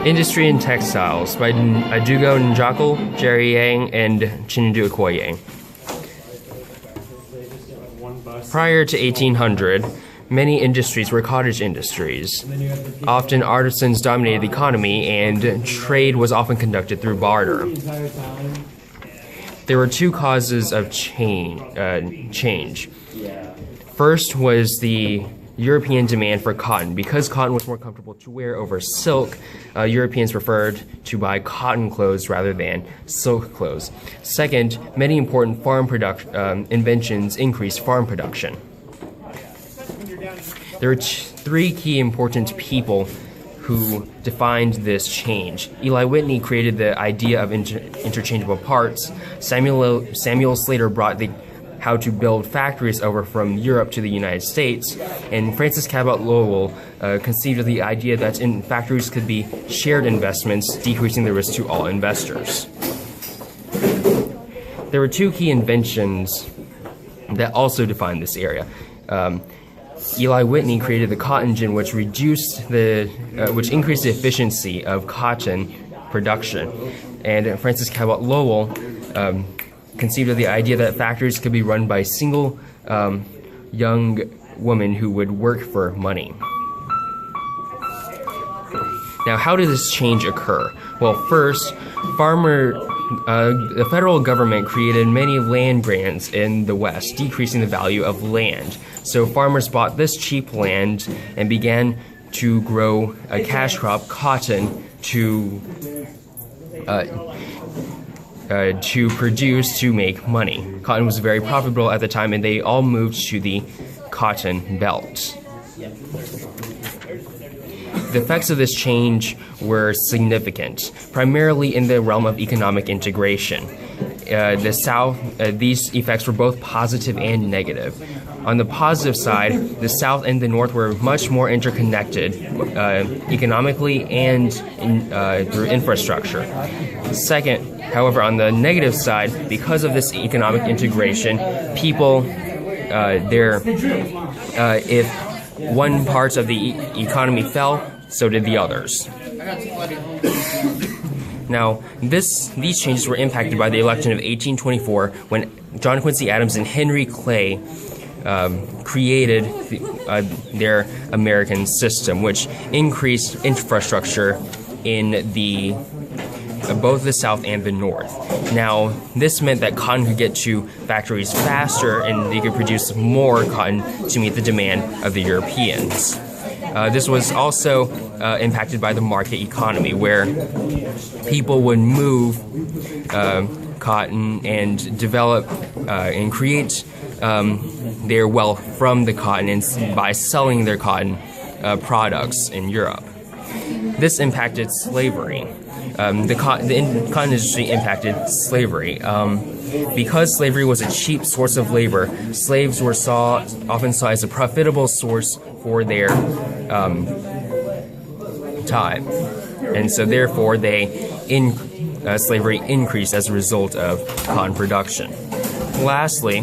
Industry and Textiles by Adaugo Njako, Jerry Yang, and Chinedu Yang. Prior to 1800, many industries were cottage industries. Often artisans dominated the economy, and trade was often conducted through barter. There were two causes of change. First was the European demand for cotton. Because cotton was more comfortable to wear over silk, Europeans preferred to buy cotton clothes rather than silk clothes. Second, many important farm inventions increased farm production. There are three key important people who defined this change. Eli Whitney created the idea of interchangeable parts. Samuel Slater brought how to build factories over from Europe to the United States, and Francis Cabot Lowell conceived of the idea that in factories could be shared investments, decreasing the risk to all investors. There were two key inventions that also defined this area. Eli Whitney created the cotton gin, which increased the efficiency of cotton production, and Francis Cabot Lowell conceived of the idea that factories could be run by a single young woman who would work for money. Now, how did this change occur? Well, first, the federal government created many land grants in the West, decreasing the value of land. So farmers bought this cheap land and began to grow a cash crop, cotton, to produce to make money. Cotton was very profitable at the time, and they all moved to the cotton belt. The effects of this change were significant, primarily in the realm of economic integration. These effects were both positive and negative. On the positive side, the South and the North were much more interconnected economically and through infrastructure. Second, however, on the negative side, because of this economic integration, people, if one part of the economy fell, so did the others. Now, these changes were impacted by the election of 1824, when John Quincy Adams and Henry Clay created their American system, which increased infrastructure in both the South and the North. Now, this meant that cotton could get to factories faster, and they could produce more cotton to meet the demand of the Europeans. This was also impacted by the market economy, where people would move cotton and develop and create their wealth from the cotton and by selling their cotton products in Europe. This impacted slavery. The cotton industry impacted slavery. Because slavery was a cheap source of labor, slaves were often saw as a profitable source for their time, and so therefore slavery increased as a result of cotton production. Lastly,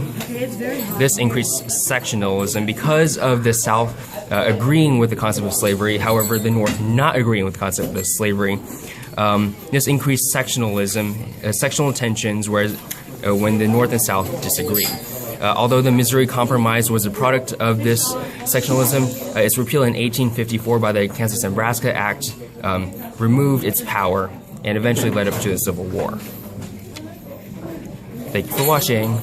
this increased sectionalism because of the South agreeing with the concept of slavery, however the North not agreeing with the concept of slavery. This increased sectionalism, sectional tensions, when the North and South disagreed. Although the Missouri Compromise was a product of this sectionalism, its repeal in 1854 by the Kansas-Nebraska Act removed its power and eventually led up to the Civil War. Thank you for watching.